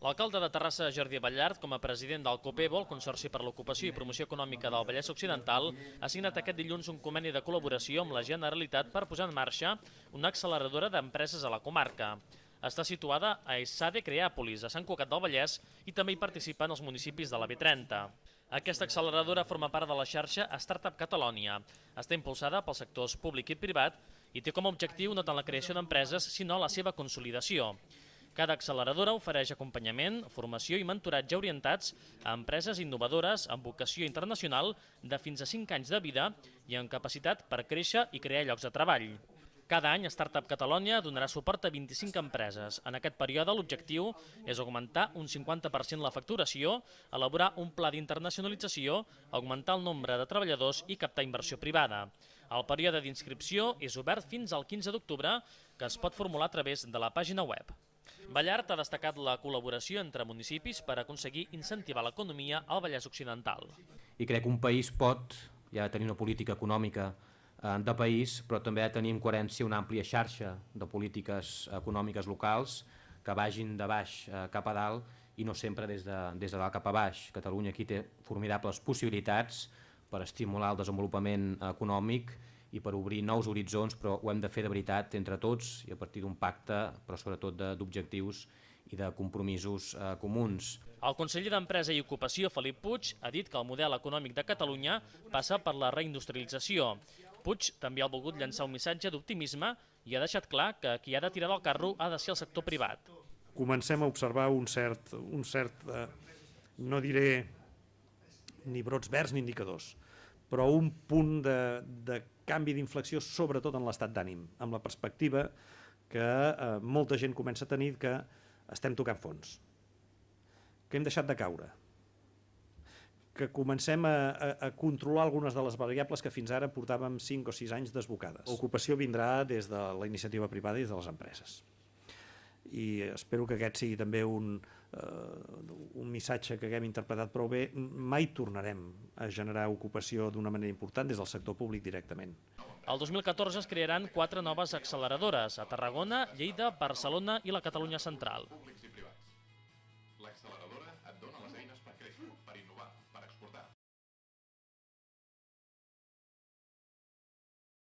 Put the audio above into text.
L'alcalde de Terrassa, Jordi Ballart, com a president del COPEBO, el Consorci per l'Ocupació i Promoció Econòmica del Vallès Occidental, ha signat aquest dilluns un conveni de col·laboració amb la Generalitat per posar en marxa una acceleradora d'empreses a la comarca. Està situada a Esade Creàpolis, a Sant Cugat del Vallès, i també hi participen els municipis de la B30. Aquesta acceleradora forma part de la xarxa Startup Catalonia. Està impulsada pels sectors públic i privat i té com a objectiu no tant la creació d'empreses, sinó la seva consolidació. Cada acceleradora ofereix acompanyament, formació i mentoratge orientats a empreses innovadores amb vocació internacional de fins a 5 anys de vida i amb capacitat per créixer i crear llocs de treball. Cada any, Startup Catalonia donarà suport a 25 empreses. En aquest període, l'objectiu és augmentar un 50% la facturació, elaborar un pla d'internacionalització, augmentar el nombre de treballadors i captar inversió privada. El període d'inscripció és obert fins al 15 d'octubre, que es pot formular a través de la pàgina web. Ballart ha destacat la col·laboració entre municipis per aconseguir incentivar l'economia al Vallès Occidental. I crec que un país pot ja tenir una política econòmica de país, però també ha de tenir en coherència una àmplia xarxa de polítiques econòmiques locals que vagin de baix cap a dalt i no sempre des de dalt cap a baix. Catalunya aquí té formidables possibilitats per estimular el desenvolupament econòmic i per obrir nous horitzons, però ho hem de fer de veritat entre tots i a partir d'un pacte, però sobretot d'objectius i de compromisos comuns. El conseller d'Empresa i Ocupació, Felip Puig, ha dit que el model econòmic de Catalunya passa per la reindustrialització. Puig també ha volgut llançar un missatge d'optimisme i ha deixat clar que qui ha de tirar del carro ha de ser el sector privat. Comencem a observar un cert no diré ni brots verds ni indicadors, però un punt de canvi d'inflexió, sobretot en l'estat d'ànim, amb la perspectiva que molta gent comença a tenir que estem tocant fons, que hem deixat de caure, que comencem a controlar algunes de les variables que fins ara portàvem 5 o 6 anys desbocades. L'ocupació vindrà des de la iniciativa privada i des de les empreses. I espero que aquest sigui també un missatge que haguem interpretat prou bé. Mai tornarem a generar ocupació d'una manera important des del sector públic directament. El 2014 es crearan 4 noves acceleradores a Tarragona, Lleida, Barcelona i la Catalunya Central.